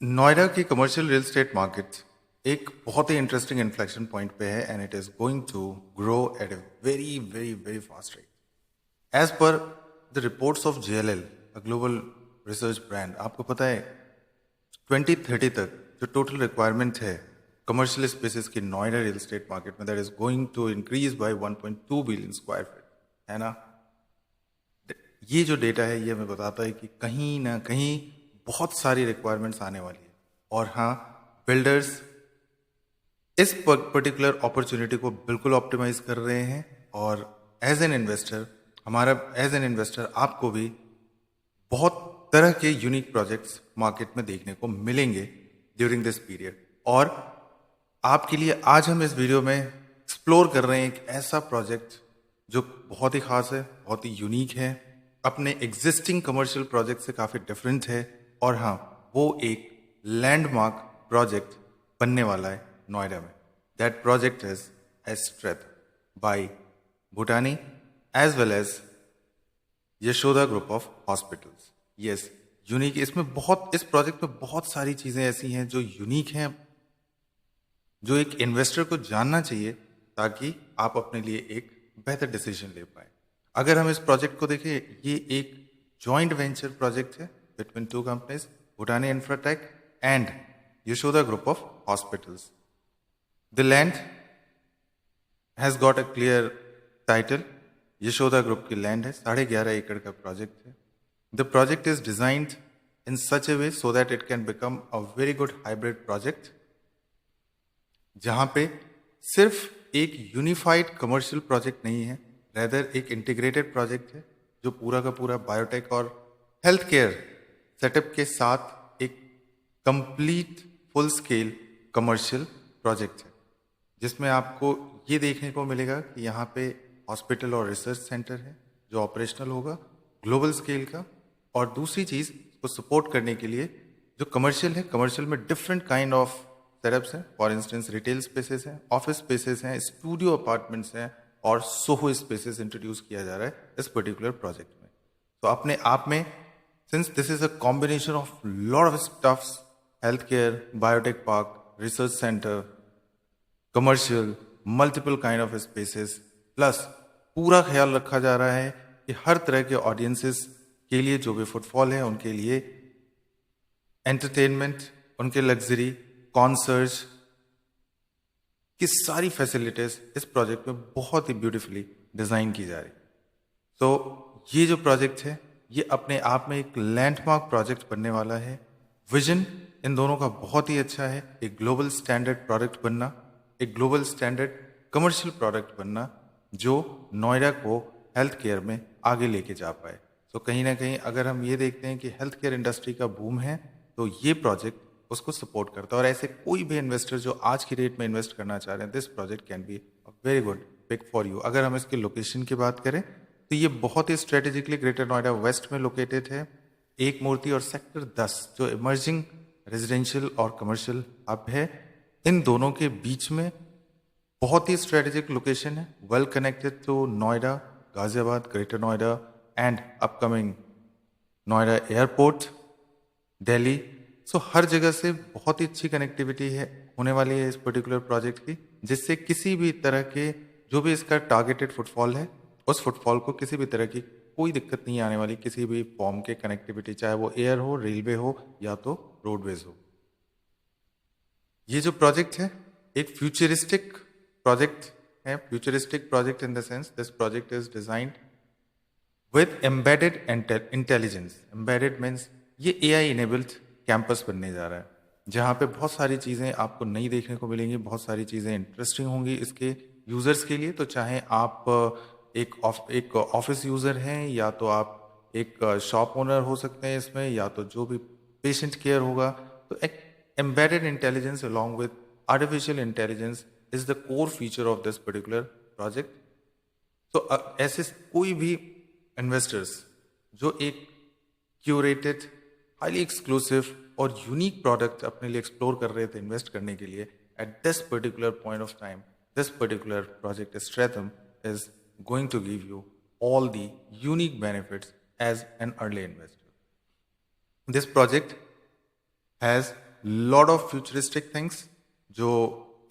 नोएडा की commercial real estate market एक बहुत ही इंटरेस्टिंग इन्फ्लेक्शन पॉइंट पे है and it is going to grow at a very very very fast rate as per the reports of JLL, a global research brand. आपको पता है 2030 तक जो टोटल रिक्वायरमेंट है कमर्शियल स्पेसेस की नोएडा रियल एस्टेट मार्केट में, that is going to increase by 1.2 billion square feet, है ना। ये जो डेटा है ये हमें बताता है कि कहीं ना कहीं बहुत सारी रिक्वायरमेंट्स आने वाली है। और हाँ, बिल्डर्स इस पर्टिकुलर अपॉर्चुनिटी को बिल्कुल ऑप्टिमाइज कर रहे हैं। और as an investor as an investor आपको भी बहुत तरह के यूनिक प्रोजेक्ट्स मार्केट में देखने को मिलेंगे ड्यूरिंग दिस पीरियड। और आपके लिए आज हम इस वीडियो में एक्सप्लोर कर रहे हैं एक ऐसा प्रोजेक्ट जो बहुत ही खास है, बहुत ही यूनिक है, अपने एग्जिस्टिंग कमर्शियल प्रोजेक्ट से काफ़ी डिफरेंट है। और हाँ, वो एक लैंडमार्क प्रोजेक्ट बनने वाला है नोएडा में। दैट प्रोजेक्ट इज एस्ट्रेथ by Bhutani as well as Yashoda group of hospitals. Yes, unique. इस प्रोजेक्ट में बहुत सारी चीज़ें ऐसी हैं जो यूनिक हैं, जो एक इन्वेस्टर को जानना चाहिए ताकि आप अपने लिए एक बेहतर डिसीजन ले पाए। अगर हम इस प्रोजेक्ट को देखें, ये एक जॉइंट वेंचर प्रोजेक्ट है between two companies, Bhutani Infratech and Yashoda group of hospitals. The land has got a clear title. Yashoda group की लैंड है, 11.5 एकड़ का प्रोजेक्ट है। The project is designed in such a way so that it can become a very good hybrid project, जहां पे सिर्फ एक unified commercial project नहीं है, रेदर एक इंटीग्रेटेड प्रोजेक्ट है जो पूरा का पूरा बायोटेक और हेल्थ केयर सेटअप के साथ एक complete full scale commercial project है, जिसमें आपको ये देखने को मिलेगा कि यहाँ पे हॉस्पिटल और रिसर्च सेंटर है जो ऑपरेशनल होगा ग्लोबल स्केल का। और दूसरी चीज़ को सपोर्ट करने के लिए जो कमर्शियल है, कमर्शियल में डिफरेंट काइंड ऑफ सेटअप्स हैं। फॉर इंस्टेंस रिटेल स्पेसेस हैं, ऑफिस स्पेसेस हैं, स्टूडियो अपार्टमेंट्स हैं और सोहो स्पेसेस इंट्रोड्यूस किया जा रहा है इस पर्टिकुलर प्रोजेक्ट में। तो अपने आप में, since this is a combination of lot of stuffs, health care, biotech park, research centre, commercial, multiple kind of spaces, plus पूरा ख्याल रखा जा रहा है कि हर तरह के ऑडियंसेस के लिए जो भी फुटफॉल है उनके लिए एंटरटेनमेंट, उनके लग्जरी, कॉन्सर्ट्स की सारी फैसिलिटीज इस प्रोजेक्ट में बहुत ही ब्यूटीफुली डिजाइन की जा रही। तो ये जो प्रोजेक्ट है ये अपने आप में एक लैंडमार्क प्रोजेक्ट बनने वाला है। विजन इन दोनों का बहुत ही अच्छा है, एक ग्लोबल स्टैंडर्ड प्रोडक्ट बनना, एक ग्लोबल स्टैंडर्ड कमर्शियल प्रोडक्ट बनना जो नोएडा को हेल्थ केयर में आगे लेके जा पाए। तो कहीं ना कहीं अगर हम ये देखते हैं कि हेल्थ केयर इंडस्ट्री का बूम है तो ये प्रोजेक्ट उसको सपोर्ट करता है। और ऐसे कोई भी इन्वेस्टर जो आज की रेट में इन्वेस्ट करना चाह रहे हैं, this project can be a very good pick for you. अगर हम इसकी लोकेशन की बात करें तो ये बहुत ही स्ट्रेटेजिकली ग्रेटर नोएडा वेस्ट में लोकेटेड है। एक मूर्ति और सेक्टर 10 जो इमर्जिंग रेजिडेंशियल और कमर्शियल हब है, इन दोनों के बीच में बहुत ही स्ट्रेटेजिक लोकेशन है, well connected to Noida, Ghaziabad, greater Noida and upcoming Noida airport, Delhi. So हर जगह से बहुत ही अच्छी कनेक्टिविटी है होने वाली है इस पर्टिकुलर प्रोजेक्ट की, जिससे किसी भी तरह के जो भी इसका टारगेटेड फुटफॉल है उस फुटफॉल को किसी भी तरह की कोई दिक्कत नहीं आने वाली, किसी भी फॉर्म के कनेक्टिविटी, चाहे वो एयर हो, रेलवे हो या तो रोडवेज हो। ये जो प्रोजेक्ट है एक फ्यूचरिस्टिक प्रोजेक्ट है। Futuristic project in the sense this project is designed with embedded intelligence. Embedded means ये AI इनेबल्ड कैंपस बनने जा रहा है, जहाँ पे बहुत सारी चीज़ें आपको नई देखने को मिलेंगी, बहुत सारी चीज़ें इंटरेस्टिंग होंगी इसके यूज़र्स के लिए। तो चाहे आप एक ऑफिस यूज़र हैं, या तो आप एक शॉप ओनर हो सकते हैं इसमें, या तो जो भी पेशेंट केयर होगा। तो एक embedded intelligence along with artificial intelligence is the core feature of this particular project. तो ऐसे कोई भी इन्वेस्टर्स जो एक क्यूरेटेड, हाईली एक्सक्लूसिव और यूनिक प्रोडक्ट अपने लिए एक्सप्लोर कर रहे थे इन्वेस्ट करने के लिए, at this particular point of time this particular project स्ट्रेथम is going to give you all the unique benefits as an early investor. This project has lot of futuristic things जो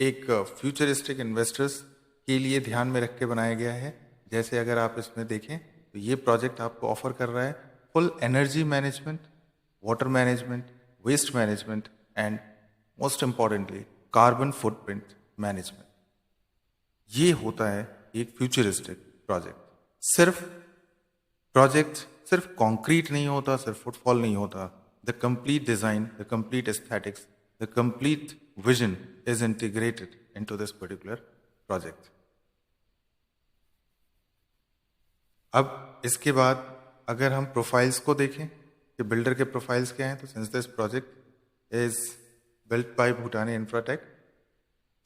एक futuristic investors के लिए ध्यान में रख के बनाया गया है. जैसे अगर आप इसमें देखें तो ये प्रोजेक्ट आपको ऑफर कर रहा है full energy management, water management, waste management and most importantly carbon footprint management. ये होता है एक फ्यूचरिस्टिक प्रोजेक्ट. सिर्फ कॉन्क्रीट नहीं होता, सिर्फ फुटफॉल नहीं होता. The complete design, the complete aesthetics, the complete vision is integrated into this particular project. अब इसके बाद अगर हम प्रोफाइल्स को देखें कि बिल्डर के प्रोफाइल्स क्या हैं, तो since this project is built by Bhutani Infratech,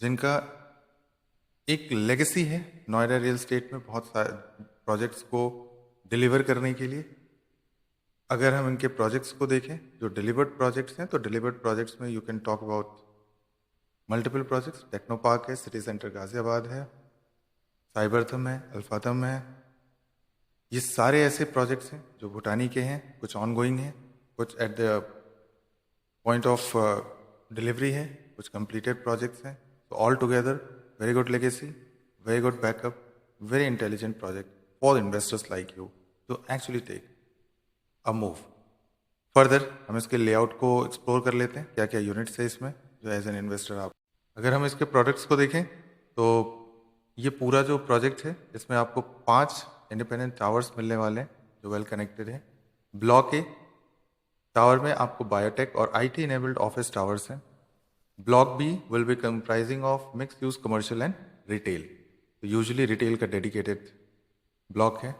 जिनका एक लेगेसी है नोएडा रियल स्टेट में बहुत सारे प्रोजेक्ट्स को डिलीवर करने के लिए. अगर हम इनके प्रोजेक्ट्स को देखें जो डिलीवर्ड प्रोजेक्ट्स हैं, तो डिलीवर्ड प्रोजेक्ट्स में you can talk about multiple projects. Techno park है, सिटी सेंटर गाजियाबाद है, साइबरथम है, अल्फाथम है. ये सारे ऐसे प्रोजेक्ट्स हैं जो भूटानी के हैं. कुछ ऑनगोइंग हैं, कुछ at the point of delivery है, कुछ कंप्लीटेड प्रोजेक्ट्स हैं. तो all together very good legacy, very good backup, very intelligent project for investors like you to actually take a move. Further, हम इसके लेआउट को एक्सप्लोर कर लेते हैं. क्या क्या यूनिट्स है इसमें जो एज एन इन्वेस्टर आप, अगर हम इसके प्रोडक्ट्स को देखें तो ये पूरा जो प्रोजेक्ट है इसमें आपको 5 इंडिपेंडेंट टावर्स मिलने वाले हैं जो वेल कनेक्टेड हैं. ब्लॉक ए टावर में आपको बायोटेक और IT इनेबल्ड ऑफिस टावर्स हैं. Block B will be comprising of mix use commercial and retail. तो यूजुअली रिटेल का डेडिकेटेड ब्लॉक है.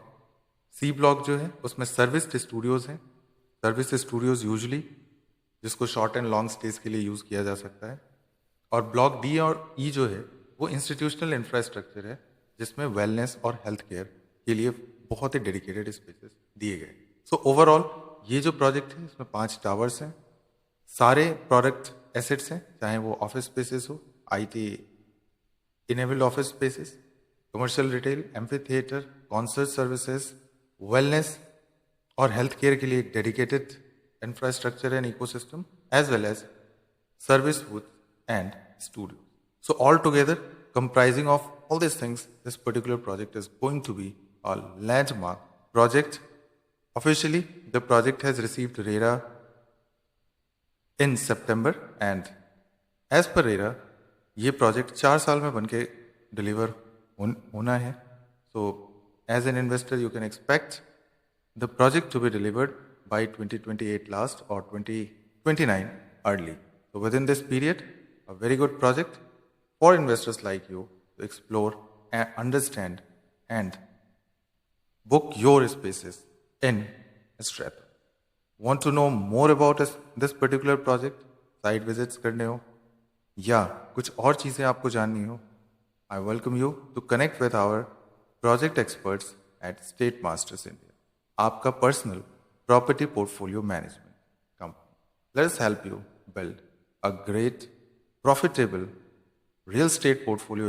सी ब्लॉक जो है उसमें सर्विस स्टूडियोज हैं. सर्विस स्टूडियोज यूजुअली जिसको शॉर्ट एंड लॉन्ग स्टेज के लिए यूज किया जा सकता है. और ब्लॉक डी और ई जो है वो इंस्टीट्यूशनल इंफ्रास्ट्रक्चर है जिसमें वेलनेस और हेल्थ केयर के लिए बहुत ही डेडिकेटेड स्पेसेस दिए गए. सो ओवरऑल ये जो प्रोजेक्ट है इसमें 5 टावर्स हैं. सारे प्रोडक्ट एसेट्स हैं, चाहे वो ऑफिस स्पेसेस हो, IT enabled office spaces, commercial retail, amphitheatre, concert services, wellness और हेल्थ केयर के लिए एक dedicated infrastructure and ecosystem, as well as service booth and studio. So all together comprising of all these things, this particular project is going to be a landmark project. Officially, the project has received RERA in September and as per RERA, ये project 4 साल में बनके deliver होना है. So as an investor, you can expect the project to be delivered by 2028 last or 2029 early. So within this period, a very good project for investors like you to explore and understand and book your spaces in Stratham. Want to know more about this particular project? Site visits करने हो या कुछ और चीज़ें आपको जाननी हो, I welcome you to connect with our project experts at State Masters India, आपका personal property portfolio management company. Let us help you build a great, profitable real estate portfolio